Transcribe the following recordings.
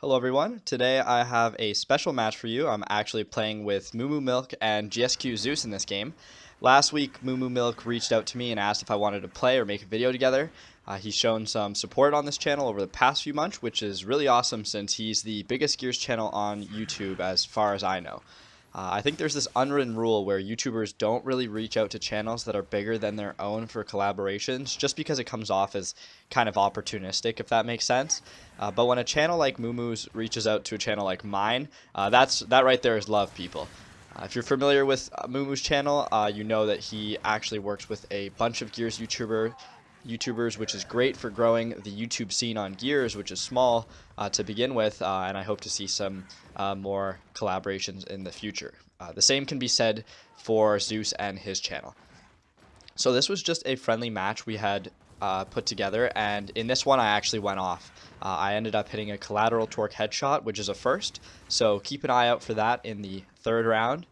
Hello everyone. Today I have a special match for you. I'm actually playing with MooMooMilk and GsQ Zeus in this game. Last week, MooMooMilk reached out to me and asked if I wanted to play or make a video together. He's shown some support on this channel over the past few months, which is really awesome since he's the biggest Gears channel on YouTube as far as I know. I think there's this unwritten rule where YouTubers don't really reach out to channels that are bigger than their own for collaborations, just because it comes off as kind of opportunistic, if that makes sense. But when a channel like MooMoo's reaches out to a channel like mine, that right there is love, people. If you're familiar with MooMoo's channel, you know that he actually works with a bunch of Gears YouTubers, which is great for growing the YouTube scene on Gears, which is small to begin with, and I hope to see some more collaborations in the future. The same can be said for Zeus and his channel. So this was just a friendly match we had put together, and in this one I actually went off. I ended up hitting a collateral torque headshot, which is a first, so keep an eye out for that in the third round.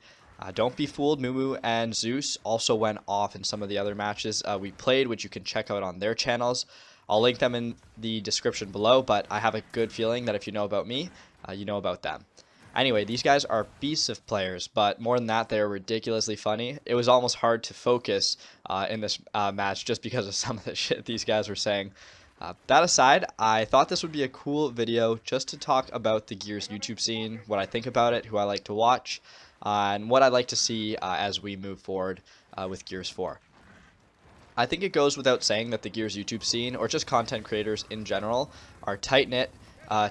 Don't be fooled, Moomoo and Zeus also went off in some of the other matches we played, which you can check out on their channels. I'll link them in the description below, but I have a good feeling that if you know about me, you know about them. Anyway, these guys are beasts of players, but more than that, they're ridiculously funny. It was almost hard to focus in this match just because of some of the shit these guys were saying. That aside, I thought this would be a cool video just to talk about the Gears YouTube scene, what I think about it, who I like to watch, and what I'd like to see as we move forward with Gears 4. I think it goes without saying that the Gears YouTube scene, or just content creators in general, are tight-knit,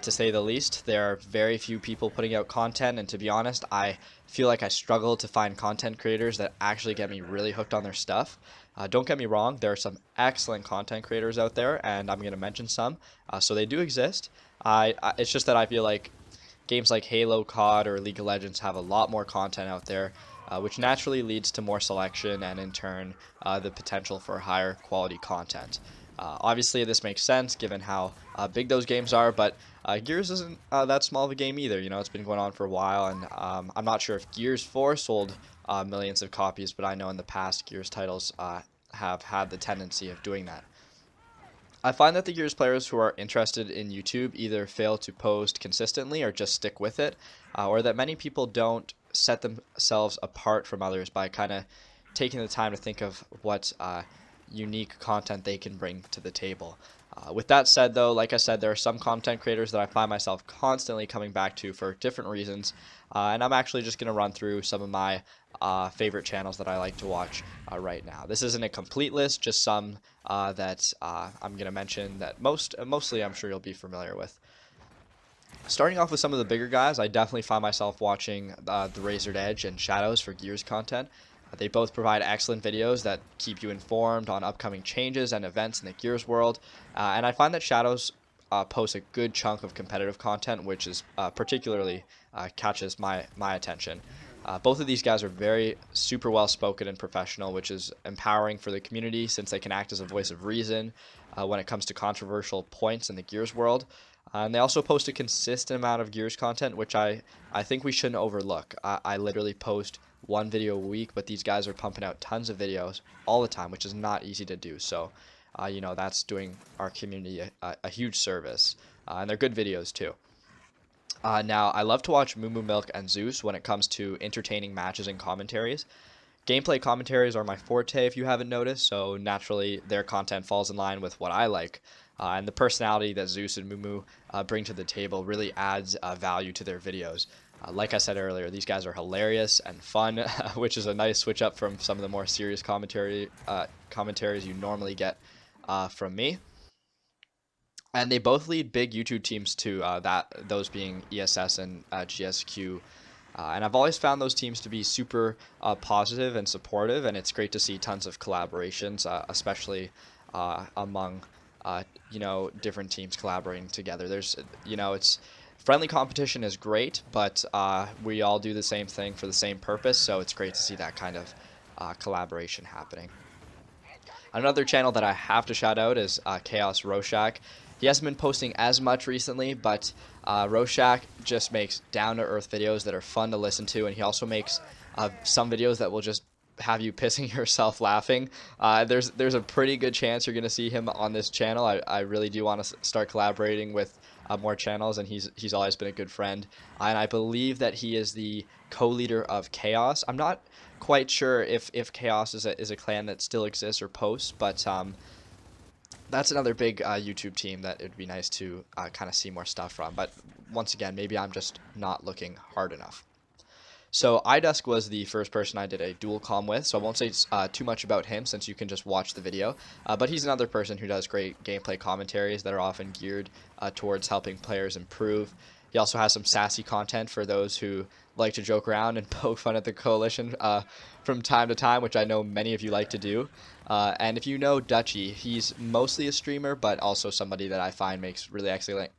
to say the least. There are very few people putting out content, and to be honest, I feel like I struggle to find content creators that actually get me really hooked on their stuff. Don't get me wrong, there are some excellent content creators out there, and I'm going to mention some, so they do exist. It's just that I feel like games like Halo, COD, or League of Legends have a lot more content out there, which naturally leads to more selection and in turn the potential for higher quality content. Obviously this makes sense given how big those games are, but Gears isn't that small of a game either. You know, it's been going on for a while, and I'm not sure if Gears 4 sold millions of copies, but I know in the past Gears titles have had the tendency of doing that. I find that the Gears players who are interested in YouTube either fail to post consistently or just stick with it, or that many people don't set themselves apart from others by kind of taking the time to think of what unique content they can bring to the table. With that said, though, like I said, there are some content creators that I find myself constantly coming back to for different reasons, and I'm actually just going to run through some of my favorite channels that I like to watch right now. This isn't a complete list, just some that I'm going to mention that mostly I'm sure you'll be familiar with. Starting off with some of the bigger guys, I definitely find myself watching the Razored Edge and Shadows for Gears content. They both provide excellent videos that keep you informed on upcoming changes and events in the Gears world, and I find that Shadows posts a good chunk of competitive content, which is particularly catches my attention. Both of these guys are very super well spoken and professional, which is empowering for the community since they can act as a voice of reason when it comes to controversial points in the Gears world. And they also post a consistent amount of Gears content, which I think we shouldn't overlook. I literally post one video a week, but these guys are pumping out tons of videos all the time, which is not easy to do. So, you know, that's doing our community a huge service. And they're good videos too. Now, I love to watch MooMooMilk and Zeus when it comes to entertaining matches and commentaries. Gameplay commentaries are my forte if you haven't noticed, so naturally their content falls in line with what I like. And the personality that Zeus and Moomoo bring to the table really adds value to their videos. Like I said earlier, these guys are hilarious and fun, which is a nice switch up from some of the more serious commentaries you normally get from me. And they both lead big YouTube teams too, those being ESS and GsQ. And I've always found those teams to be super positive and supportive, and it's great to see tons of collaborations, especially among different teams collaborating together. It's friendly competition is great, but we all do the same thing for the same purpose, so it's great to see that kind of collaboration happening. Another channel that I have to shout out is Chaos Rorschach. He hasn't been posting as much recently, but Rorschach just makes down-to-earth videos that are fun to listen to, and he also makes some videos that will just have you pissing yourself laughing. There's a pretty good chance you're going to see him on this channel. I really do want to start collaborating with more channels, and he's always been a good friend. And I believe that he is the co-leader of Chaos. I'm not quite sure if Chaos is a clan that still exists or posts, but that's another big YouTube team that it'd be nice to kind of see more stuff from. But once again, maybe I'm just not looking hard enough. So iDusk was the first person I did a dual comm with, so I won't say too much about him since you can just watch the video. But he's another person who does great gameplay commentaries that are often geared towards helping players improve. He also has some sassy content for those who like to joke around and poke fun at the coalition from time to time, which I know many of you like to do. And if you know Dutchy, he's mostly a streamer, but also somebody that I find makes really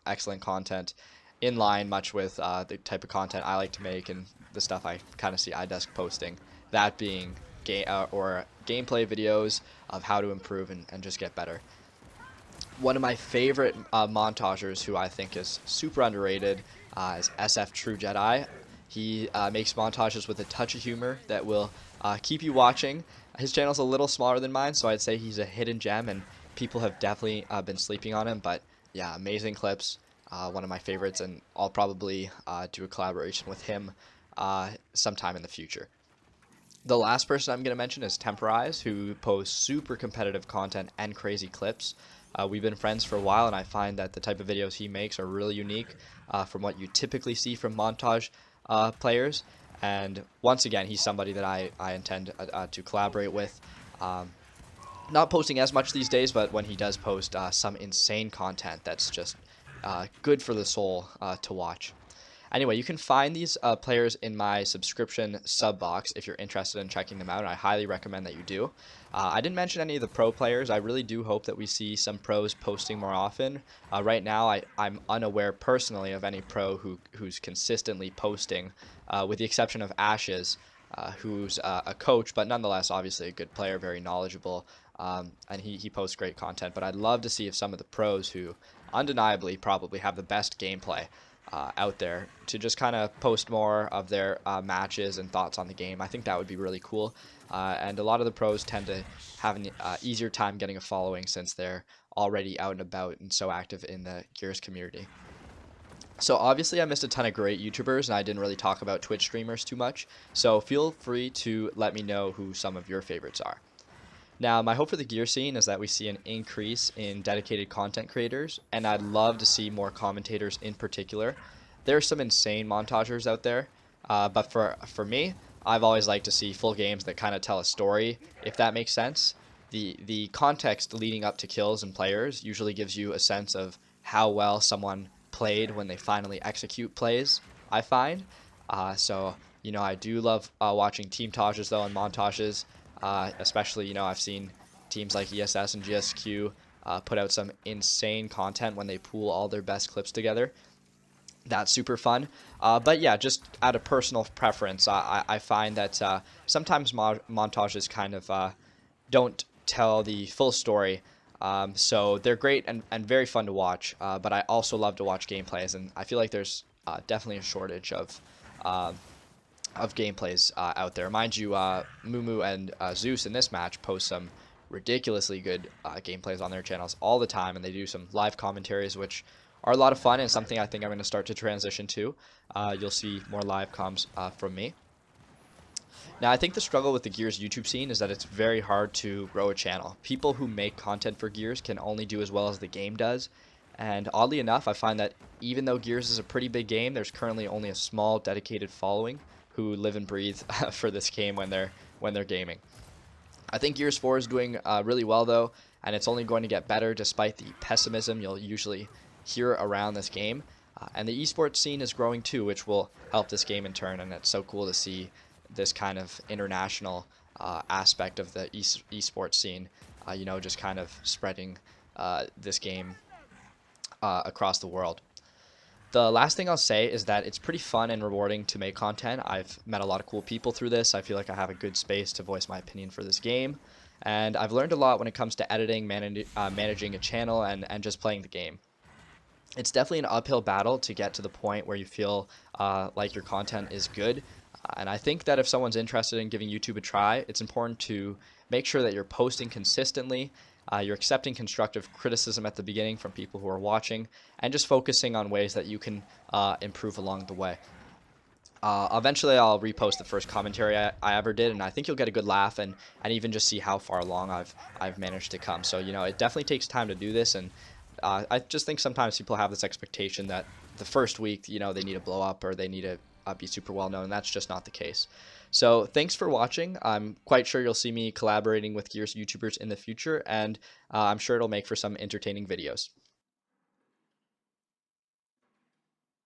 excellent content in line much with the type of content I like to make and the stuff I kind of see iDusk posting. That being gameplay videos of how to improve and just get better. One of my favorite montagers who I think is super underrated is SF True Jedi. He makes montages with a touch of humor that will keep you watching. His channel's a little smaller than mine, so I'd say he's a hidden gem, and people have definitely been sleeping on him. But yeah, amazing clips. One of my favorites, and I'll probably do a collaboration with him sometime in the future. The last person I'm going to mention is Temporize, who posts super competitive content and crazy clips. We've been friends for a while, and I find that the type of videos he makes are really unique from what you typically see from montage players. And once again, he's somebody that I intend to collaborate with. Not posting as much these days, but when he does post some insane content that's just good for the soul to watch. Anyway, you can find these players in my subscription sub box if you're interested in checking them out, and I highly recommend that you do. I didn't mention any of the pro players. I really do hope that we see some pros posting more often. Right now, I'm unaware personally of any pro who's consistently posting, with the exception of Ashes, who's a coach, but nonetheless, obviously a good player, very knowledgeable, and he posts great content. But I'd love to see if some of the pros who undeniably probably have the best gameplay out there to just kind of post more of their matches and thoughts on the game. I think that would be really cool. And a lot of the pros tend to have an easier time getting a following since they're already out and about and so active in the Gears community. So obviously I missed a ton of great YouTubers, and I didn't really talk about Twitch streamers too much. So feel free to let me know who some of your favorites are. Now, my hope for the gear scene is that we see an increase in dedicated content creators, and I'd love to see more commentators in particular. There are some insane montagers out there, but for me, I've always liked to see full games that kind of tell a story, if that makes sense. The context leading up to kills and players usually gives you a sense of how well someone played when they finally execute plays, I find. So, I do love watching teamtages, though, and montages. Especially, I've seen teams like ESS and GsQ put out some insane content when they pool all their best clips together. That's super fun. But yeah, just out of personal preference, I find that sometimes montages kind of don't tell the full story. So they're great and very fun to watch, but I also love to watch gameplays, and I feel like there's definitely a shortage of gameplays out there. Mind you, Moo and Zeus in this match post some ridiculously good gameplays on their channels all the time, and they do some live commentaries, which are a lot of fun and something I think I'm going to start to transition to. You'll see more live comms from me. Now, I think the struggle with the Gears YouTube scene is that it's very hard to grow a channel. People who make content for Gears can only do as well as the game does, and oddly enough, I find that even though Gears is a pretty big game, there's currently only a small dedicated following who live and breathe for this game when they're gaming. I think Gears 4 is doing really well, though, and it's only going to get better despite the pessimism you'll usually hear around this game. And the esports scene is growing too, which will help this game in turn, and it's so cool to see this kind of international aspect of the esports scene, just kind of spreading this game across the world. The last thing I'll say is that it's pretty fun and rewarding to make content. I've met a lot of cool people through this. I feel like I have a good space to voice my opinion for this game. And I've learned a lot when it comes to editing, managing a channel, and just playing the game. It's definitely an uphill battle to get to the point where you feel like your content is good. And I think that if someone's interested in giving YouTube a try, it's important to make sure that you're posting consistently You're accepting constructive criticism at the beginning from people who are watching, and just focusing on ways that you can improve along the way. Eventually, I'll repost the first commentary I ever did, and I think you'll get a good laugh and even just see how far along I've managed to come. So it definitely takes time to do this, and I just think sometimes people have this expectation that the first week, they need to blow up or they need to be super well known. And that's just not the case. So thanks for watching. I'm quite sure you'll see me collaborating with Gears YouTubers in the future, and I'm sure it'll make for some entertaining videos.